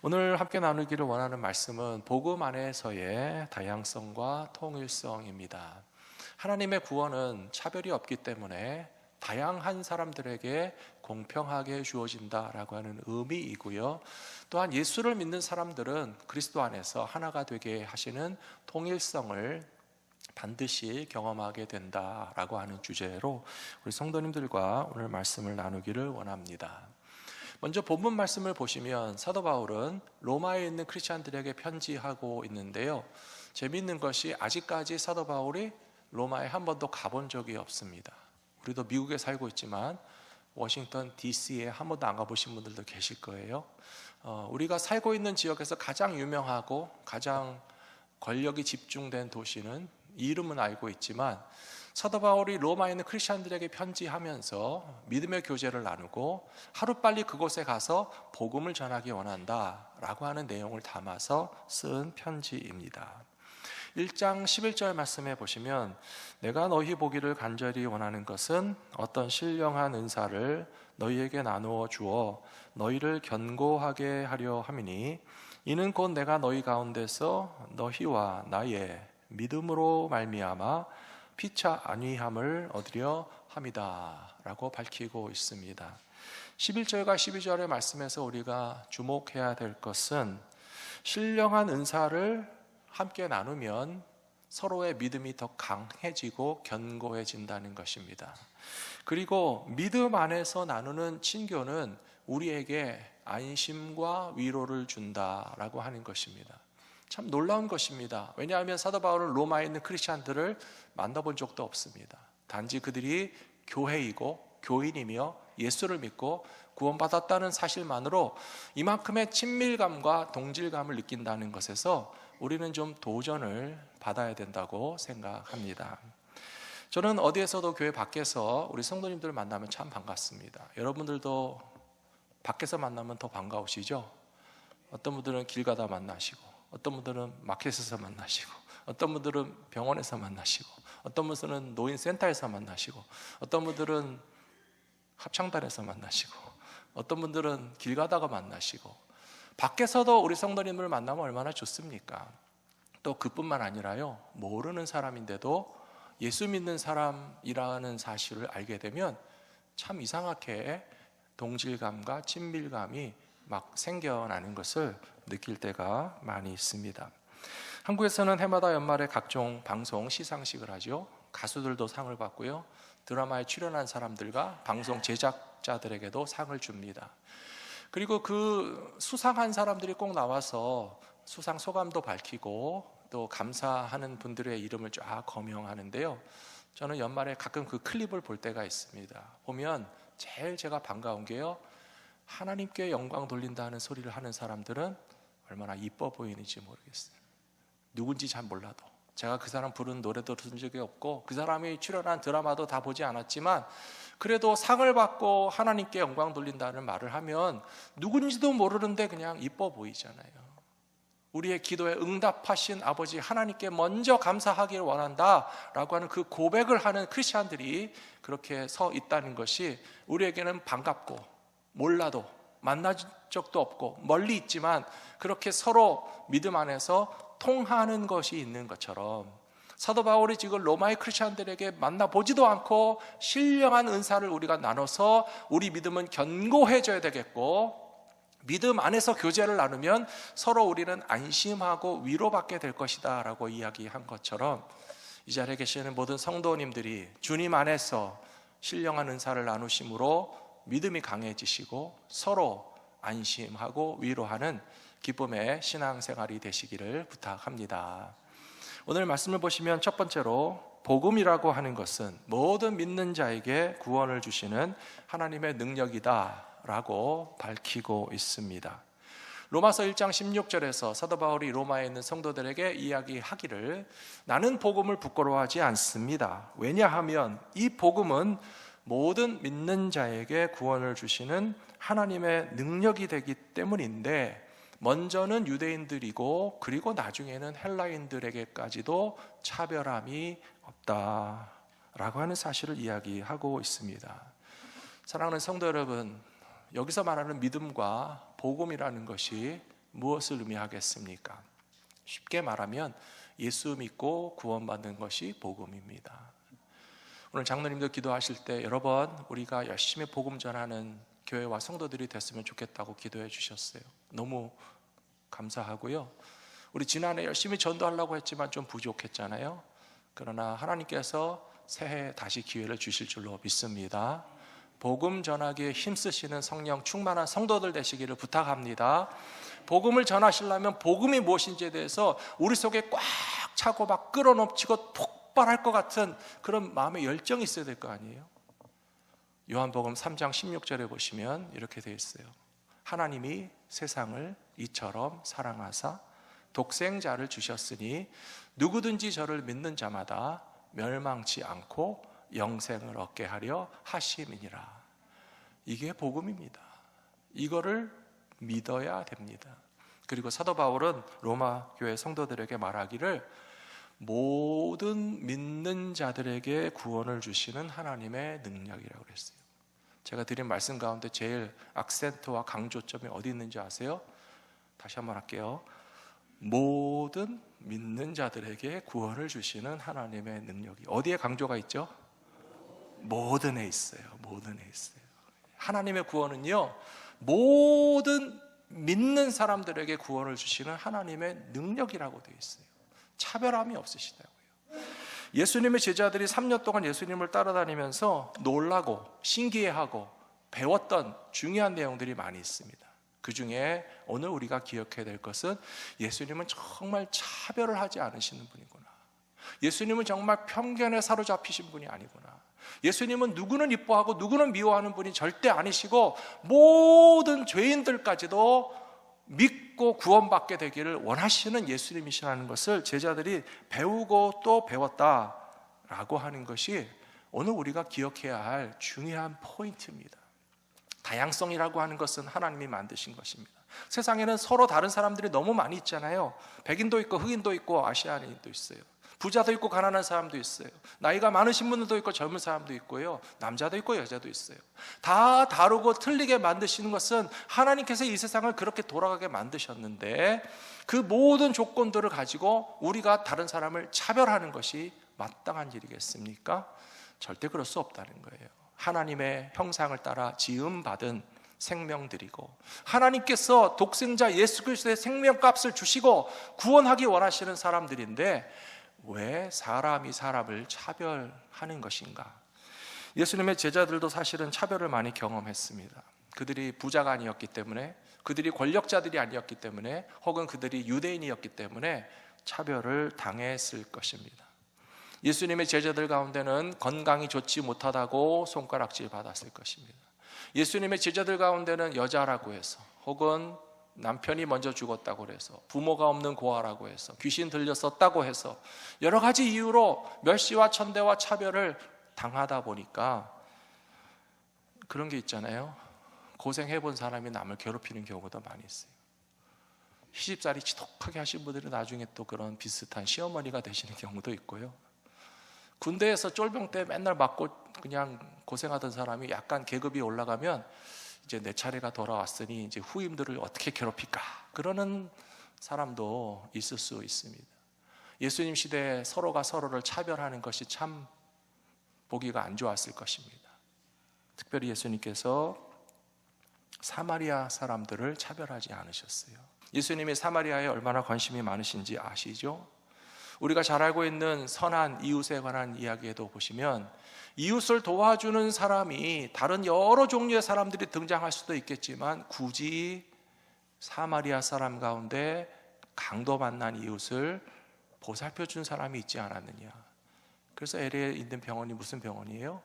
오늘 함께 나누기를 원하는 말씀은 복음 안에서의 다양성과 통일성입니다. 하나님의 구원은 차별이 없기 때문에 다양한 사람들에게 공평하게 주어진다라고 하는 의미이고요. 또한 예수를 믿는 사람들은 그리스도 안에서 하나가 되게 하시는 통일성을 반드시 경험하게 된다라고 하는 주제로 우리 성도님들과 오늘 말씀을 나누기를 원합니다. 먼저 본문 말씀을 보시면 사도 바울은 로마에 있는 크리스찬들에게 편지하고 있는데요. 재미있는 것이 아직까지 사도 바울이 로마에 한 번도 가본 적이 없습니다. 우리도 미국에 살고 있지만 워싱턴 DC에 한 번도 안 가보신 분들도 계실 거예요. 우리가 살고 있는 지역에서 가장 유명하고 가장 권력이 집중된 도시는 이름은 알고 있지만 사도 바울이 로마에 있는 크리스찬들에게 편지하면서 믿음의 교제를 나누고 하루빨리 그곳에 가서 복음을 전하기 원한다라고 하는 내용을 담아서 쓴 편지입니다. 1장 11절 말씀에 보시면 내가 너희 보기를 간절히 원하는 것은 어떤 신령한 은사를 너희에게 나누어 주어 너희를 견고하게 하려 함이니 이는 곧 내가 너희 가운데서 너희와 나의 믿음으로 말미암아 피차 안위함을 얻으려 함이다 라고 밝히고 있습니다. 11절과 12절의 말씀에서 우리가 주목해야 될 것은 신령한 은사를 함께 나누면 서로의 믿음이 더 강해지고 견고해진다는 것입니다. 그리고 믿음 안에서 나누는 친교는 우리에게 안심과 위로를 준다라고 하는 것입니다. 참 놀라운 것입니다. 왜냐하면 사도 바울은 로마에 있는 크리스찬들을 만나본 적도 없습니다. 단지 그들이 교회이고 교인이며 예수를 믿고 구원받았다는 사실만으로 이만큼의 친밀감과 동질감을 느낀다는 것에서 우리는 좀 도전을 받아야 된다고 생각합니다. 저는 어디에서도 교회 밖에서 우리 성도님들을 만나면 참 반갑습니다. 여러분들도 밖에서 만나면 더 반가우시죠? 어떤 분들은 길 가다 만나시고, 어떤 분들은 마켓에서 만나시고, 어떤 분들은 병원에서 만나시고, 어떤 분들은 노인센터에서 만나시고, 어떤 분들은 합창단에서 만나시고, 어떤 분들은 길 가다가 만나시고, 밖에서도 우리 성도님을 만나면 얼마나 좋습니까? 또 그뿐만 아니라요, 모르는 사람인데도 예수 믿는 사람이라는 사실을 알게 되면 참 이상하게 동질감과 친밀감이 막 생겨나는 것을 느낄 때가 많이 있습니다. 한국에서는 해마다 연말에 각종 방송 시상식을 하죠. 가수들도 상을 받고요, 드라마에 출연한 사람들과 방송 제작자들에게도 상을 줍니다. 그리고 그 수상한 사람들이 꼭 나와서 수상 소감도 밝히고 또 감사하는 분들의 이름을 쫙 거명하는데요, 저는 연말에 가끔 그 클립을 볼 때가 있습니다. 보면 제일 제가 반가운 게요, 하나님께 영광 돌린다는 소리를 하는 사람들은 얼마나 이뻐 보이는지 모르겠어요. 누군지 잘 몰라도, 제가 그 사람 부른 노래도 들은 적이 없고 그 사람이 출연한 드라마도 다 보지 않았지만 그래도 상을 받고 하나님께 영광 돌린다는 말을 하면 누군지도 모르는데 그냥 이뻐 보이잖아요. 우리의 기도에 응답하신 아버지 하나님께 먼저 감사하기를 원한다라고 하는 그 고백을 하는 크리스찬들이 그렇게 서 있다는 것이 우리에게는 반갑고, 몰라도 만난 적도 없고 멀리 있지만 그렇게 서로 믿음 안에서 통하는 것이 있는 것처럼, 사도 바울이 지금 로마의 크리스찬들에게 만나보지도 않고 신령한 은사를 우리가 나눠서 우리 믿음은 견고해져야 되겠고, 믿음 안에서 교제를 나누면 서로 우리는 안심하고 위로받게 될 것이다 라고 이야기한 것처럼, 이 자리에 계시는 모든 성도님들이 주님 안에서 신령한 은사를 나누심으로 믿음이 강해지시고 서로 안심하고 위로하는 기쁨의 신앙생활이 되시기를 부탁합니다. 오늘 말씀을 보시면 첫 번째로 복음이라고 하는 것은 모든 믿는 자에게 구원을 주시는 하나님의 능력이다 라고 밝히고 있습니다. 로마서 1장 16절에서 사도 바울이 로마에 있는 성도들에게 이야기하기를, 나는 복음을 부끄러워하지 않습니다. 왜냐하면 이 복음은 모든 믿는 자에게 구원을 주시는 하나님의 능력이 되기 때문인데, 먼저는 유대인들이고 그리고 나중에는 헬라인들에게까지도 차별함이 없다라고 하는 사실을 이야기하고 있습니다. 사랑하는 성도 여러분, 여기서 말하는 믿음과 복음이라는 것이 무엇을 의미하겠습니까? 쉽게 말하면 예수 믿고 구원받는 것이 복음입니다. 오늘 장로님도 기도하실 때 여러 번 우리가 열심히 복음 전하는 교회와 성도들이 됐으면 좋겠다고 기도해 주셨어요. 너무 감사하고요. 우리 지난해 열심히 전도하려고 했지만 좀 부족했잖아요. 그러나 하나님께서 새해 다시 기회를 주실 줄로 믿습니다. 복음 전하기에 힘쓰시는 성령 충만한 성도들 되시기를 부탁합니다. 복음을 전하시려면 복음이 무엇인지에 대해서 우리 속에 꽉 차고 막 끌어넘치고 폭발할 것 같은 그런 마음의 열정이 있어야 될 거 아니에요. 요한복음 3장 16절에 보시면 이렇게 되어 있어요. 하나님이 세상을 이처럼 사랑하사 독생자를 주셨으니 누구든지 저를 믿는 자마다 멸망치 않고 영생을 얻게 하려 하심이니라. 이게 복음입니다. 이거를 믿어야 됩니다. 그리고 사도 바울은 로마 교회 성도들에게 말하기를 모든 믿는 자들에게 구원을 주시는 하나님의 능력이라고 그랬어요. 제가 드린 말씀 가운데 제일 악센트와 강조점이 어디 있는지 아세요? 다시 한번 할게요. 모든 믿는 자들에게 구원을 주시는 하나님의 능력이 어디에 강조가 있죠? 모든에 있어요. 모든에 있어요. 하나님의 구원은요, 모든 믿는 사람들에게 구원을 주시는 하나님의 능력이라고 되어 있어요. 차별함이 없으시다고요. 예수님의 제자들이 3년 동안 예수님을 따라다니면서 놀라고 신기해하고 배웠던 중요한 내용들이 많이 있습니다. 그 중에 오늘 우리가 기억해야 될 것은 예수님은 정말 차별을 하지 않으시는 분이구나. 예수님은 정말 편견에 사로잡히신 분이 아니구나. 예수님은 누구는 이뻐하고 누구는 미워하는 분이 절대 아니시고 모든 죄인들까지도 믿고 구원받게 되기를 원하시는 예수님이시라는 것을 제자들이 배우고 또 배웠다라고 하는 것이 오늘 우리가 기억해야 할 중요한 포인트입니다. 다양성이라고 하는 것은 하나님이 만드신 것입니다. 세상에는 서로 다른 사람들이 너무 많이 있잖아요. 백인도 있고 흑인도 있고 아시아인도 있어요. 부자도 있고 가난한 사람도 있어요. 나이가 많으신 분들도 있고 젊은 사람도 있고요. 남자도 있고 여자도 있어요. 다 다르고 틀리게 만드시는 것은 하나님께서 이 세상을 그렇게 돌아가게 만드셨는데 그 모든 조건들을 가지고 우리가 다른 사람을 차별하는 것이 마땅한 일이겠습니까? 절대 그럴 수 없다는 거예요. 하나님의 형상을 따라 지음받은 생명들이고 하나님께서 독생자 예수 그리스도의 생명값을 주시고 구원하기 원하시는 사람들인데 왜 사람이 사람을 차별하는 것인가? 예수님의 제자들도 사실은 차별을 많이 경험했습니다. 그들이 부자가 아니었기 때문에, 그들이 권력자들이 아니었기 때문에, 혹은 그들이 유대인이었기 때문에 차별을 당했을 것입니다. 예수님의 제자들 가운데는 건강이 좋지 못하다고 손가락질 받았을 것입니다. 예수님의 제자들 가운데는 여자라고 해서, 혹은 남편이 먼저 죽었다고 해서, 부모가 없는 고아라고 해서, 귀신 들렸었다고 해서 여러 가지 이유로 멸시와 천대와 차별을 당하다 보니까 그런 게 있잖아요. 고생해본 사람이 남을 괴롭히는 경우도 많이 있어요. 시집살이 지독하게 하신 분들이 나중에 또 그런 비슷한 시어머니가 되시는 경우도 있고요. 군대에서 쫄병 때 맨날 맞고 그냥 고생하던 사람이 약간 계급이 올라가면 이제 내 차례가 돌아왔으니 이제 후임들을 어떻게 괴롭힐까 그러는 사람도 있을 수 있습니다. 예수님 시대에 서로가 서로를 차별하는 것이 참 보기가 안 좋았을 것입니다. 특별히 예수님께서 사마리아 사람들을 차별하지 않으셨어요. 예수님이 사마리아에 얼마나 관심이 많으신지 아시죠? 우리가 잘 알고 있는 선한 이웃에 관한 이야기에도 보시면 이웃을 도와주는 사람이 다른 여러 종류의 사람들이 등장할 수도 있겠지만 굳이 사마리아 사람 가운데 강도 만난 이웃을 보살펴 준 사람이 있지 않았느냐. 그래서 LA에 있는 병원이 무슨 병원이에요?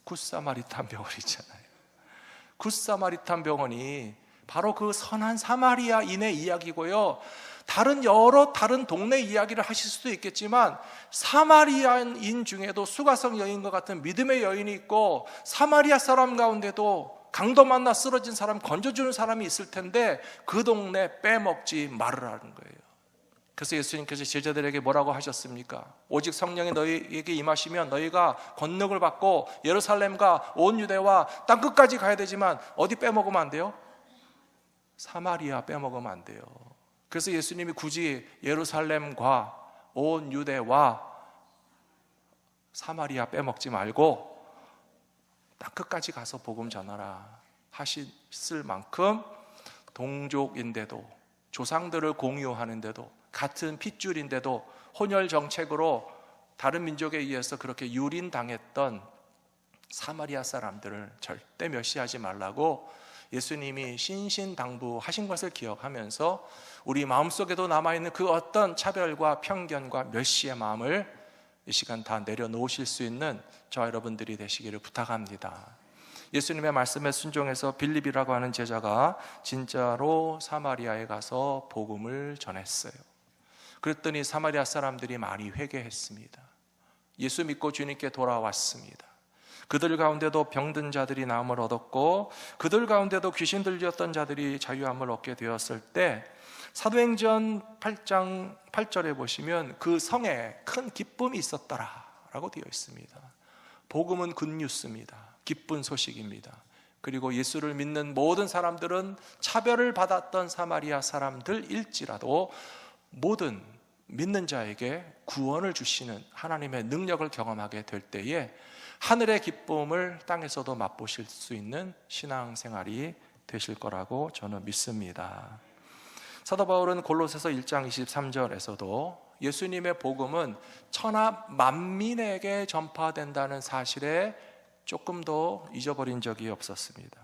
굿사마리탄 병원 있잖아요. 굿사마리탄 병원이 바로 그 선한 사마리아인의 이야기고요. 다른 동네 이야기를 하실 수도 있겠지만 사마리아인 중에도 수가성 여인과 같은 믿음의 여인이 있고 사마리아 사람 가운데도 강도 만나 쓰러진 사람 건져주는 사람이 있을 텐데 그 동네 빼먹지 말으라는 거예요. 그래서 예수님께서 제자들에게 뭐라고 하셨습니까? 오직 성령이 너희에게 임하시면 너희가 권능을 받고 예루살렘과 온 유대와 땅끝까지 가야 되지만 어디 빼먹으면 안 돼요? 사마리아 빼먹으면 안 돼요. 그래서 예수님이 굳이 예루살렘과 온 유대와 사마리아 빼먹지 말고 딱 끝까지 가서 복음 전하라 하셨을 만큼, 동족인데도, 조상들을 공유하는데도, 같은 핏줄인데도 혼혈 정책으로 다른 민족에 의해서 그렇게 유린당했던 사마리아 사람들을 절대 멸시하지 말라고 예수님이 신신당부하신 것을 기억하면서 우리 마음속에도 남아있는 그 어떤 차별과 편견과 멸시의 마음을 이 시간 다 내려놓으실 수 있는 저와 여러분들이 되시기를 부탁합니다. 예수님의 말씀에 순종해서 빌립이라고 하는 제자가 진짜로 사마리아에 가서 복음을 전했어요. 그랬더니 사마리아 사람들이 많이 회개했습니다. 예수 믿고 주님께 돌아왔습니다. 그들 가운데도 병든 자들이 나음을 얻었고, 그들 가운데도 귀신 들렸던 자들이 자유함을 얻게 되었을 때, 사도행전 8장 8절에 보시면 그 성에 큰 기쁨이 있었더라 라고 되어 있습니다. 복음은 굿뉴스입니다. 기쁜 소식입니다. 그리고 예수를 믿는 모든 사람들은 차별을 받았던 사마리아 사람들일지라도 모든 믿는 자에게 구원을 주시는 하나님의 능력을 경험하게 될 때에 하늘의 기쁨을 땅에서도 맛보실 수 있는 신앙생활이 되실 거라고 저는 믿습니다. 사도 바울은 골로새서 1장 23절에서도 예수님의 복음은 천하 만민에게 전파된다는 사실에 조금 더 잊어버린 적이 없었습니다.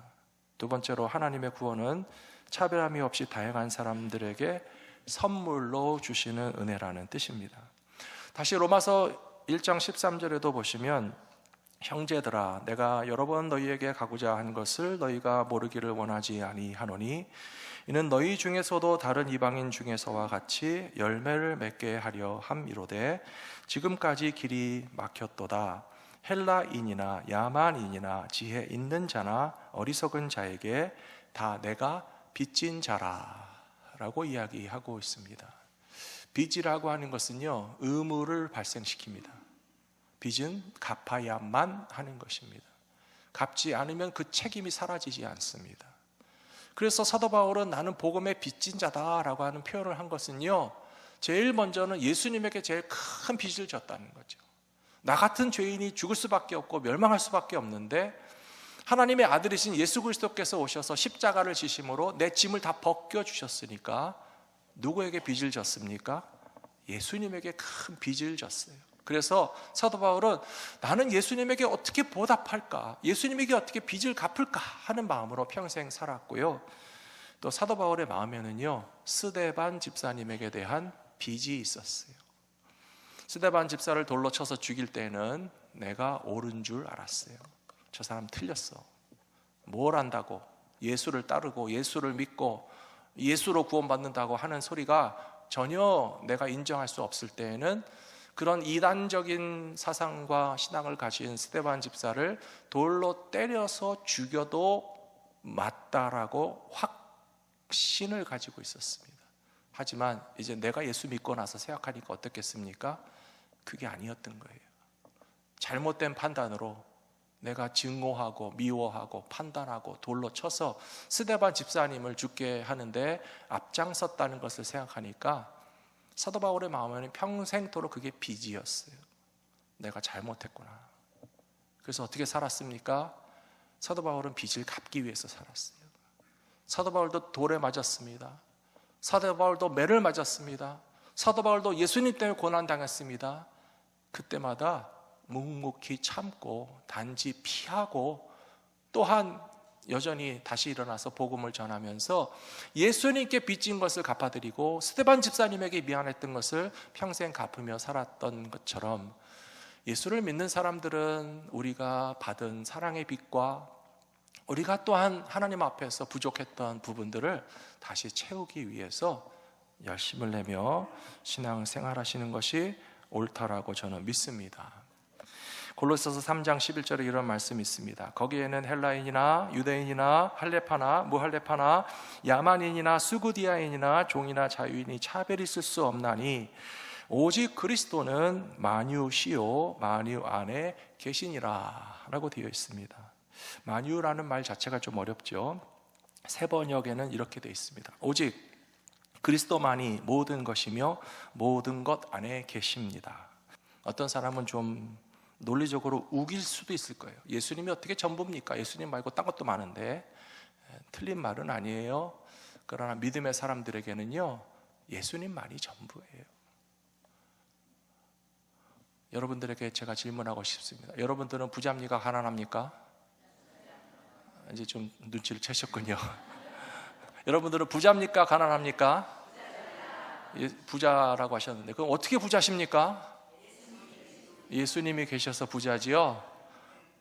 두 번째로 하나님의 구원은 차별함이 없이 다양한 사람들에게 선물로 주시는 은혜라는 뜻입니다. 다시 로마서 1장 13절에도 보시면, 형제들아 내가 여러 번 너희에게 가고자 한 것을 너희가 모르기를 원하지 아니하노니 이는 너희 중에서도 다른 이방인 중에서와 같이 열매를 맺게 하려 함이로되 지금까지 길이 막혔도다. 헬라인이나 야만인이나 지혜 있는 자나 어리석은 자에게 다 내가 빚진 자라 라고 이야기하고 있습니다. 빚이라고 하는 것은요, 의무를 발생시킵니다. 빚은 갚아야만 하는 것입니다. 갚지 않으면 그 책임이 사라지지 않습니다. 그래서 사도 바울은 나는 복음의 빚진 자다라고 하는 표현을 한 것은요, 제일 먼저는 예수님에게 제일 큰 빚을 졌다는 거죠. 나 같은 죄인이 죽을 수밖에 없고 멸망할 수밖에 없는데 하나님의 아들이신 예수 그리스도께서 오셔서 십자가를 지심으로 내 짐을 다 벗겨주셨으니까 누구에게 빚을 졌습니까? 예수님에게 큰 빚을 졌어요. 그래서 사도 바울은 나는 예수님에게 어떻게 보답할까, 예수님에게 어떻게 빚을 갚을까 하는 마음으로 평생 살았고요. 또 사도 바울의 마음에는요, 스데반 집사님에게 대한 빚이 있었어요. 스데반 집사를 돌로 쳐서 죽일 때는 내가 옳은 줄 알았어요. 저 사람 틀렸어. 뭘 안다고, 예수를 따르고 예수를 믿고 예수로 구원받는다고 하는 소리가 전혀 내가 인정할 수 없을 때에는 그런 이단적인 사상과 신앙을 가진 스데반 집사를 돌로 때려서 죽여도 맞다라고 확신을 가지고 있었습니다. 하지만 이제 내가 예수 믿고 나서 생각하니까 어떻겠습니까? 그게 아니었던 거예요. 잘못된 판단으로 내가 증오하고 미워하고 판단하고 돌로 쳐서 스데반 집사님을 죽게 하는데 앞장섰다는 것을 생각하니까 사도 바울의 마음에는 평생토록 그게 빚이었어요. 내가 잘못했구나. 그래서 어떻게 살았습니까? 사도 바울은 빚을 갚기 위해서 살았어요. 사도 바울도 돌에 맞았습니다. 사도 바울도 매를 맞았습니다. 사도 바울도 예수님 때문에 고난당했습니다. 그때마다 묵묵히 참고 단지 피하고 또한 여전히 다시 일어나서 복음을 전하면서 예수님께 빚진 것을 갚아드리고 스데반 집사님에게 미안했던 것을 평생 갚으며 살았던 것처럼 예수를 믿는 사람들은 우리가 받은 사랑의 빚과 우리가 또한 하나님 앞에서 부족했던 부분들을 다시 채우기 위해서 열심을 내며 신앙을 생활하시는 것이 옳다라고 저는 믿습니다. 골로새서 3장 11절에 이런 말씀이 있습니다. 거기에는 헬라인이나 유대인이나 할레파나 무할레파나 야만인이나 수구디아인이나 종이나 자유인이 차별이 있을 수 없나니 오직 그리스도는 만유시요 만유 안에 계시니라 라고 되어 있습니다. 만유라는 말 자체가 좀 어렵죠. 새 번역에는 이렇게 되어 있습니다. 오직 그리스도만이 모든 것이며 모든 것 안에 계십니다. 어떤 사람은 좀 논리적으로 우길 수도 있을 거예요. 예수님이 어떻게 전부입니까? 예수님 말고 딴 것도 많은데. 틀린 말은 아니에요. 그러나 믿음의 사람들에게는요, 예수님만이 전부예요. 여러분들에게 제가 질문하고 싶습니다. 여러분들은 부자입니까? 가난합니까? 이제 좀 눈치를 채셨군요. 여러분들은 부자입니까? 가난합니까? 부자라고 하셨는데, 그럼 어떻게 부자십니까? 예수님이 계셔서 부자지요?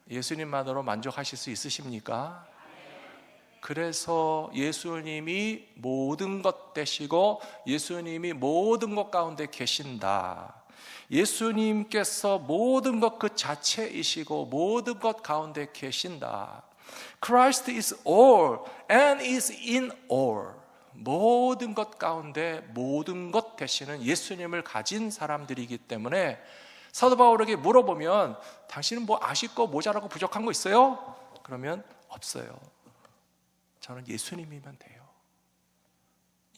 예수님만으로 만족하실 수 있으십니까? 그래서 예수님이 모든 것 되시고 예수님이 모든 것 가운데 계신다. 예수님께서 모든 것 그 자체이시고 모든 것 가운데 계신다. Christ is all and is in all. 모든 것 가운데 모든 것 되시는 예수님을 가진 사람들이기 때문에 사도 바울에게 물어보면 당신은 뭐 아쉽고 모자라고 부족한 거 있어요? 그러면 없어요. 저는 예수님이면 돼요.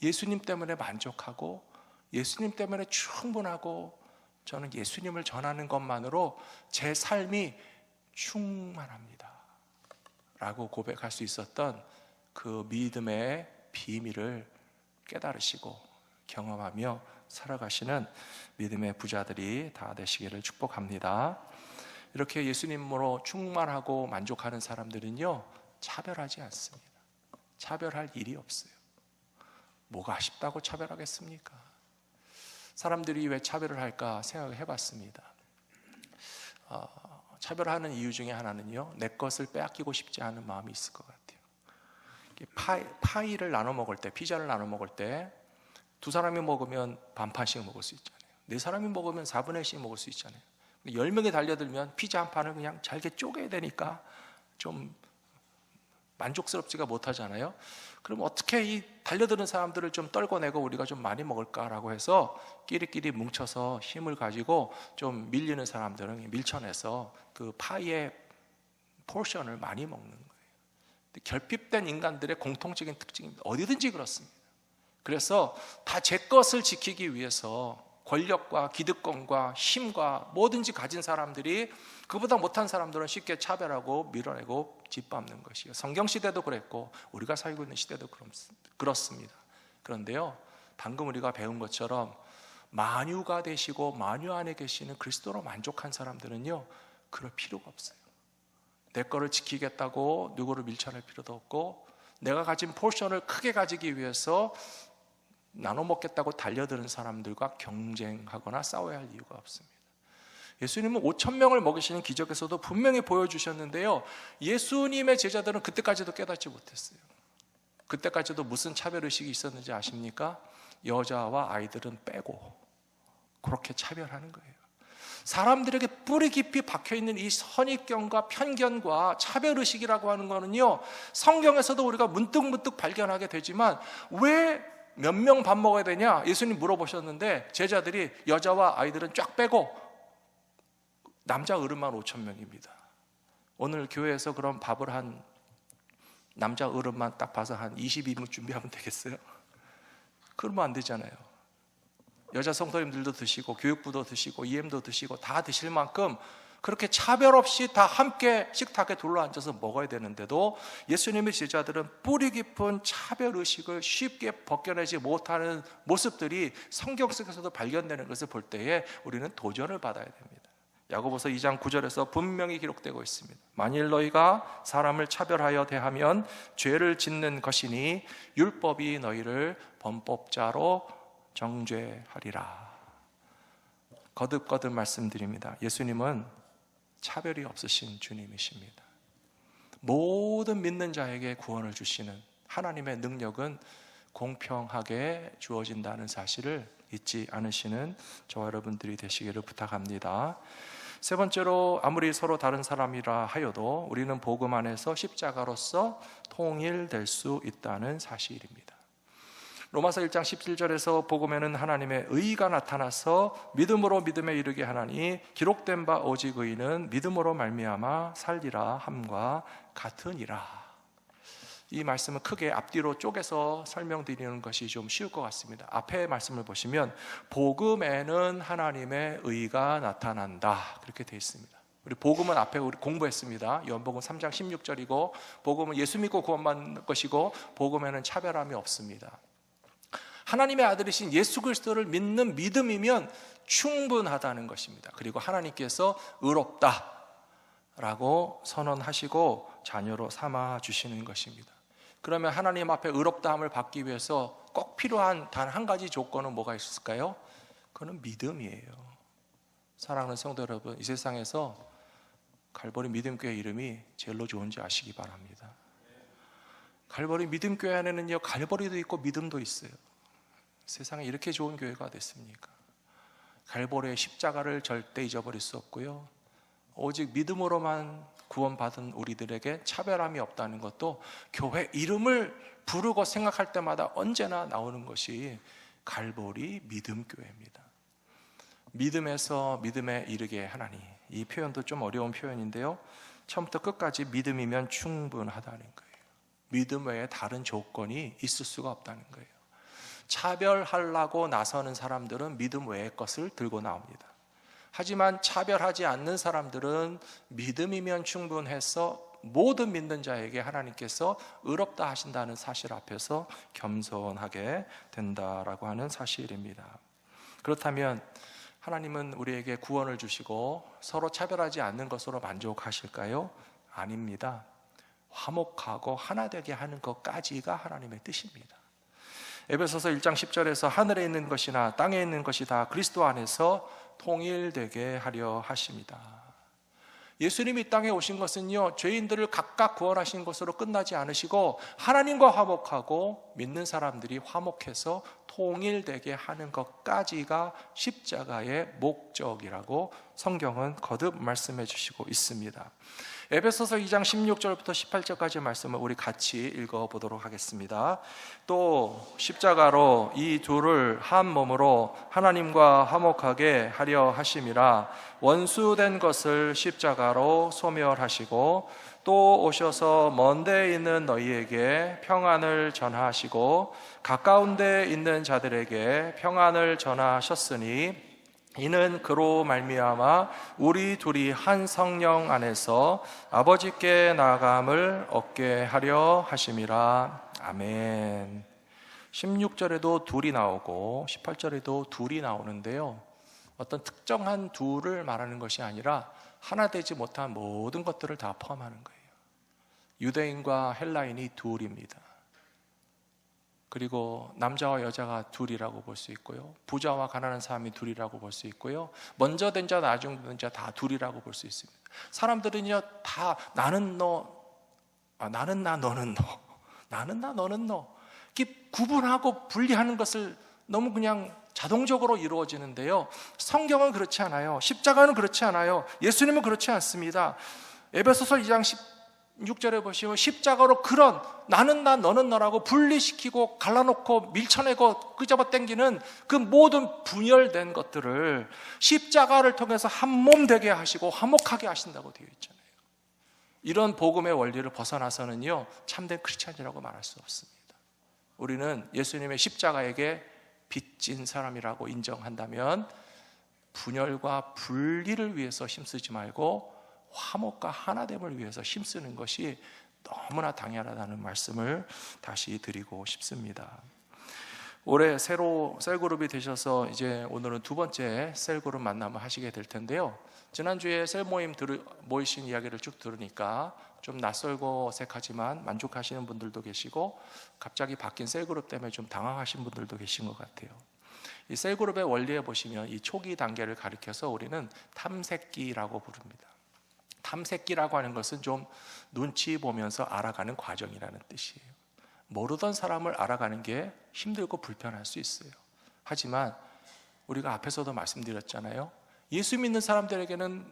예수님 때문에 만족하고 예수님 때문에 충분하고 저는 예수님을 전하는 것만으로 제 삶이 충만합니다 라고 고백할 수 있었던 그 믿음의 비밀을 깨달으시고 경험하며 살아가시는 믿음의 부자들이 다 되시기를 축복합니다. 이렇게 예수님으로 충만하고 만족하는 사람들은요, 차별하지 않습니다. 차별할 일이 없어요. 뭐가 아쉽다고 차별하겠습니까? 사람들이 왜 차별을 할까 생각을 해봤습니다. 차별하는 이유 중에 하나는요, 내 것을 빼앗기고 싶지 않은 마음이 있을 것 같아요. 파이를 나눠 먹을 때, 피자를 나눠 먹을 때 두 사람이 먹으면 반판씩 먹을 수 있잖아요. 네 사람이 먹으면 4분의 1씩 먹을 수 있잖아요. 10명이 달려들면 피자 한 판을 그냥 잘게 쪼개야 되니까 좀 만족스럽지가 못하잖아요. 그럼 어떻게 이 달려드는 사람들을 좀 떨궈내고 우리가 좀 많이 먹을까라고 해서 끼리끼리 뭉쳐서 힘을 가지고 좀 밀리는 사람들은 밀쳐내서 그 파이의 포션을 많이 먹는 거예요. 결핍된 인간들의 공통적인 특징입니다. 어디든지 그렇습니다. 그래서 다 제 것을 지키기 위해서 권력과 기득권과 힘과 뭐든지 가진 사람들이 그보다 못한 사람들은 쉽게 차별하고 밀어내고 짓밟는 것이에요. 성경시대도 그랬고 우리가 살고 있는 시대도 그렇습니다. 그런데요, 방금 우리가 배운 것처럼 만유가 되시고 만유 안에 계시는 그리스도로 만족한 사람들은요, 그럴 필요가 없어요. 내 거를 지키겠다고 누구를 밀쳐낼 필요도 없고 내가 가진 포션을 크게 가지기 위해서 나눠 먹겠다고 달려드는 사람들과 경쟁하거나 싸워야 할 이유가 없습니다. 예수님은 5,000명을 먹이시는 기적에서도 분명히 보여주셨는데요, 예수님의 제자들은 그때까지도 깨닫지 못했어요. 그때까지도 무슨 차별의식이 있었는지 아십니까? 여자와 아이들은 빼고 그렇게 차별하는 거예요. 사람들에게 뿌리 깊이 박혀있는 이 선입견과 편견과 차별의식이라고 하는 거는요, 성경에서도 우리가 문득문득 발견하게 되지만 왜 몇 명 밥 먹어야 되냐? 예수님 물어보셨는데 제자들이 여자와 아이들은 쫙 빼고 남자 어른만 5,000명입니다. 오늘 교회에서 그럼 밥을 한 남자 어른만 딱 봐서 한 22분 준비하면 되겠어요? 그러면 안 되잖아요. 여자 성도님들도 드시고 교육부도 드시고 EM도 드시고 다 드실 만큼 그렇게 차별 없이 다 함께 식탁에 둘러앉아서 먹어야 되는데도 예수님의 제자들은 뿌리 깊은 차별의식을 쉽게 벗겨내지 못하는 모습들이 성경 속에서도 발견되는 것을 볼 때에 우리는 도전을 받아야 됩니다. 야고보서 2장 9절에서 분명히 기록되고 있습니다. 만일 너희가 사람을 차별하여 대하면 죄를 짓는 것이니 율법이 너희를 범법자로 정죄하리라. 거듭거듭 말씀드립니다. 예수님은 차별이 없으신 주님이십니다. 모든 믿는 자에게 구원을 주시는 하나님의 능력은 공평하게 주어진다는 사실을 잊지 않으시는 저와 여러분들이 되시기를 부탁합니다. 세 번째로, 아무리 서로 다른 사람이라 하여도 우리는 복음 안에서 십자가로서 통일될 수 있다는 사실입니다. 로마서 1장 17절에서 복음에는 하나님의 의가 나타나서 믿음으로 믿음에 이르게 하나니 기록된 바 오직 의인은 믿음으로 말미암아 살리라 함과 같으니라. 이 말씀은 크게 앞뒤로 쪼개서 설명드리는 것이 좀 쉬울 것 같습니다. 앞에 말씀을 보시면 복음에는 하나님의 의가 나타난다, 그렇게 되어 있습니다. 우리 복음은 앞에 우리 공부했습니다. 요한복음 3장 16절이고 복음은 예수 믿고 구원받는 것이고 복음에는 차별함이 없습니다. 하나님의 아들이신 예수 그리스도를 믿는 믿음이면 충분하다는 것입니다. 그리고 하나님께서 의롭다 라고 선언하시고 자녀로 삼아 주시는 것입니다. 그러면 하나님 앞에 의롭다함을 받기 위해서 꼭 필요한 단 한 가지 조건은 뭐가 있을까요? 그건 믿음이에요. 사랑하는 성도 여러분, 이 세상에서 갈보리 믿음교회 이름이 제일로 좋은지 아시기 바랍니다. 갈보리 믿음교회 안에는요, 갈보리도 있고 믿음도 있어요. 세상에 이렇게 좋은 교회가 됐습니까? 갈보리의 십자가를 절대 잊어버릴 수 없고요, 오직 믿음으로만 구원받은 우리들에게 차별함이 없다는 것도 교회 이름을 부르고 생각할 때마다 언제나 나오는 것이 갈보리 믿음교회입니다. 믿음에서 믿음에 이르게 하나니, 이 표현도 좀 어려운 표현인데요, 처음부터 끝까지 믿음이면 충분하다는 거예요. 믿음 외에 다른 조건이 있을 수가 없다는 거예요. 차별하려고 나서는 사람들은 믿음 외의 것을 들고 나옵니다. 하지만 차별하지 않는 사람들은 믿음이면 충분해서 모든 믿는 자에게 하나님께서 의롭다 하신다는 사실 앞에서 겸손하게 된다라고 하는 사실입니다. 그렇다면 하나님은 우리에게 구원을 주시고 서로 차별하지 않는 것으로 만족하실까요? 아닙니다. 화목하고 하나 되게 하는 것까지가 하나님의 뜻입니다. 에베소서 1장 10절에서 하늘에 있는 것이나 땅에 있는 것이 다 그리스도 안에서 통일되게 하려 하십니다. 예수님이 이 땅에 오신 것은요, 죄인들을 각각 구원하신 것으로 끝나지 않으시고 하나님과 화목하고 믿는 사람들이 화목해서 통일되게 하는 것까지가 십자가의 목적이라고 성경은 거듭 말씀해 주시고 있습니다. 에베소서 2장 16절부터 18절까지 말씀을 우리 같이 읽어보도록 하겠습니다. 또 십자가로 이 둘을 한 몸으로 하나님과 화목하게 하려 하심이라. 원수된 것을 십자가로 소멸하시고 또 오셔서 먼 데에 있는 너희에게 평안을 전하시고 가까운 데에 있는 자들에게 평안을 전하셨으니 이는 그로 말미암아 우리 둘이 한 성령 안에서 아버지께 나아감을 얻게 하려 하심이라. 아멘. 16절에도 둘이 나오고 18절에도 둘이 나오는데요, 어떤 특정한 둘을 말하는 것이 아니라 하나 되지 못한 모든 것들을 다 포함하는 거예요. 유대인과 헬라인이 둘입니다. 그리고 남자와 여자가 둘이라고 볼 수 있고요, 부자와 가난한 사람이 둘이라고 볼 수 있고요, 먼저 된 자 나중 된 자 다 둘이라고 볼 수 있습니다. 사람들은요 다 나는 너, 나는 나, 너는 너, 나는 나, 너는 너, 이렇게 구분하고 분리하는 것을 너무 그냥 자동적으로 이루어지는데요, 성경은 그렇지 않아요. 십자가는 그렇지 않아요. 예수님은 그렇지 않습니다. 에베소서 2장 16절에 보시면 십자가로 그런 나는 나 너는 너라고 분리시키고 갈라놓고 밀쳐내고 끄집어 당기는 그 모든 분열된 것들을 십자가를 통해서 한 몸 되게 하시고 화목하게 하신다고 되어 있잖아요. 이런 복음의 원리를 벗어나서는요 참된 크리스찬이라고 말할 수 없습니다. 우리는 예수님의 십자가에게 빚진 사람이라고 인정한다면 분열과 분리를 위해서 힘쓰지 말고 화목과 하나됨을 위해서 힘쓰는 것이 너무나 당연하다는 말씀을 다시 드리고 싶습니다. 올해 새로 셀그룹이 되셔서 이제 오늘은 두 번째 셀그룹 만남을 하시게 될 텐데요, 지난주에 셀 모임 모이신 이야기를 쭉 들으니까 좀 낯설고 어색하지만 만족하시는 분들도 계시고 갑자기 바뀐 셀그룹 때문에 좀 당황하신 분들도 계신 것 같아요. 이 셀그룹의 원리에 보시면 이 초기 단계를 가리켜서 우리는 탐색기라고 부릅니다. 탐색기라고 하는 것은 좀 눈치 보면서 알아가는 과정이라는 뜻이에요. 모르던 사람을 알아가는 게 힘들고 불편할 수 있어요. 하지만 우리가 앞에서도 말씀드렸잖아요, 예수 믿는 사람들에게는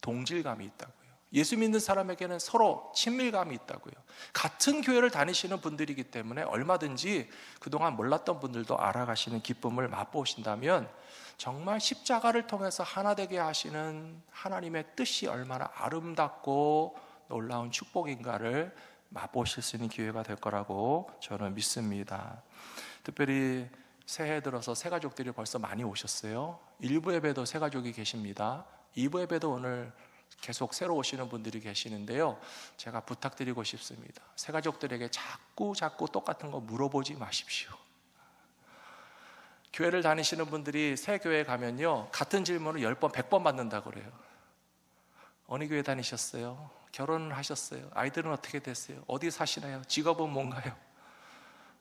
동질감이 있다고요. 예수 믿는 사람에게는 서로 친밀감이 있다고요. 같은 교회를 다니시는 분들이기 때문에 얼마든지 그동안 몰랐던 분들도 알아가시는 기쁨을 맛보신다면 정말 십자가를 통해서 하나 되게 하시는 하나님의 뜻이 얼마나 아름답고 놀라운 축복인가를 맛보실 수 있는 기회가 될 거라고 저는 믿습니다. 특별히 새해 들어서 새가족들이 벌써 많이 오셨어요. 1부 예배도 새가족이 계십니다. 2부 예배도 오늘 계속 새로 오시는 분들이 계시는데요, 제가 부탁드리고 싶습니다. 새가족들에게 자꾸 똑같은 거 물어보지 마십시오. 교회를 다니시는 분들이 새 교회에 가면요, 같은 질문을 10번, 100번 받는다고 그래요. 어느 교회 다니셨어요? 결혼을 하셨어요? 아이들은 어떻게 됐어요? 어디 사시나요? 직업은 뭔가요?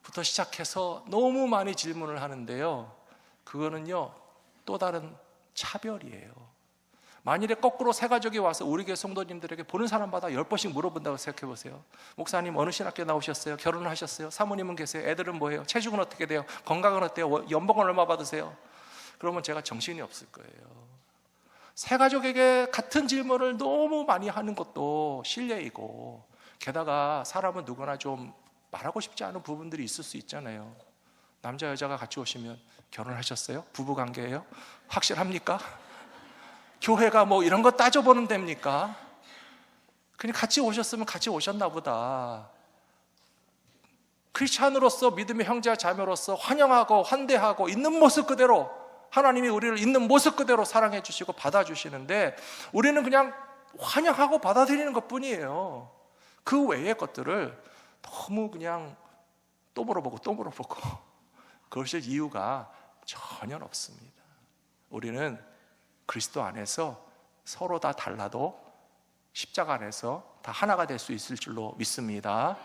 부터 시작해서 너무 많이 질문을 하는데요, 그거는요 또 다른 차별이에요. 만일에 거꾸로 새가족이 와서 우리 교회 성도님들에게 보는 사람마다 10번씩 물어본다고 생각해 보세요. 목사님 어느 신학교 나오셨어요? 결혼을 하셨어요? 사모님은 계세요? 애들은 뭐예요? 체중은 어떻게 돼요? 건강은 어때요? 연봉은 얼마 받으세요? 그러면 제가 정신이 없을 거예요. 새가족에게 같은 질문을 너무 많이 하는 것도 실례이고, 게다가 사람은 누구나 좀 말하고 싶지 않은 부분들이 있을 수 있잖아요. 남자 여자가 같이 오시면 결혼하셨어요? 부부관계예요? 확실합니까? 교회가 뭐 이런 거 따져보는 데입니까? 그냥 같이 오셨으면 같이 오셨나 보다. 크리스찬으로서, 믿음의 형제와 자매로서 환영하고 환대하고 있는 모습 그대로, 하나님이 우리를 있는 모습 그대로 사랑해 주시고 받아주시는데, 우리는 그냥 환영하고 받아들이는 것뿐이에요. 그 외의 것들을 너무 그냥 또 물어보고 그러실 이유가 전혀 없습니다. 우리는 그리스도 안에서 서로 다 달라도 십자가 안에서 다 하나가 될 수 있을 줄로 믿습니다.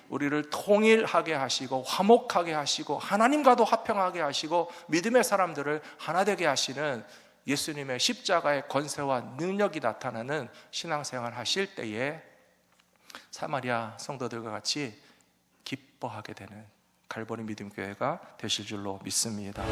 우리를 통일하게 하시고 화목하게 하시고 하나님과도 화평하게 하시고 믿음의 사람들을 하나 되게 하시는 예수님의 십자가의 권세와 능력이 나타나는 신앙생활 하실 때에 사마리아 성도들과 같이 기뻐하게 되는 갈보리 믿음교회가 되실 줄로 믿습니다.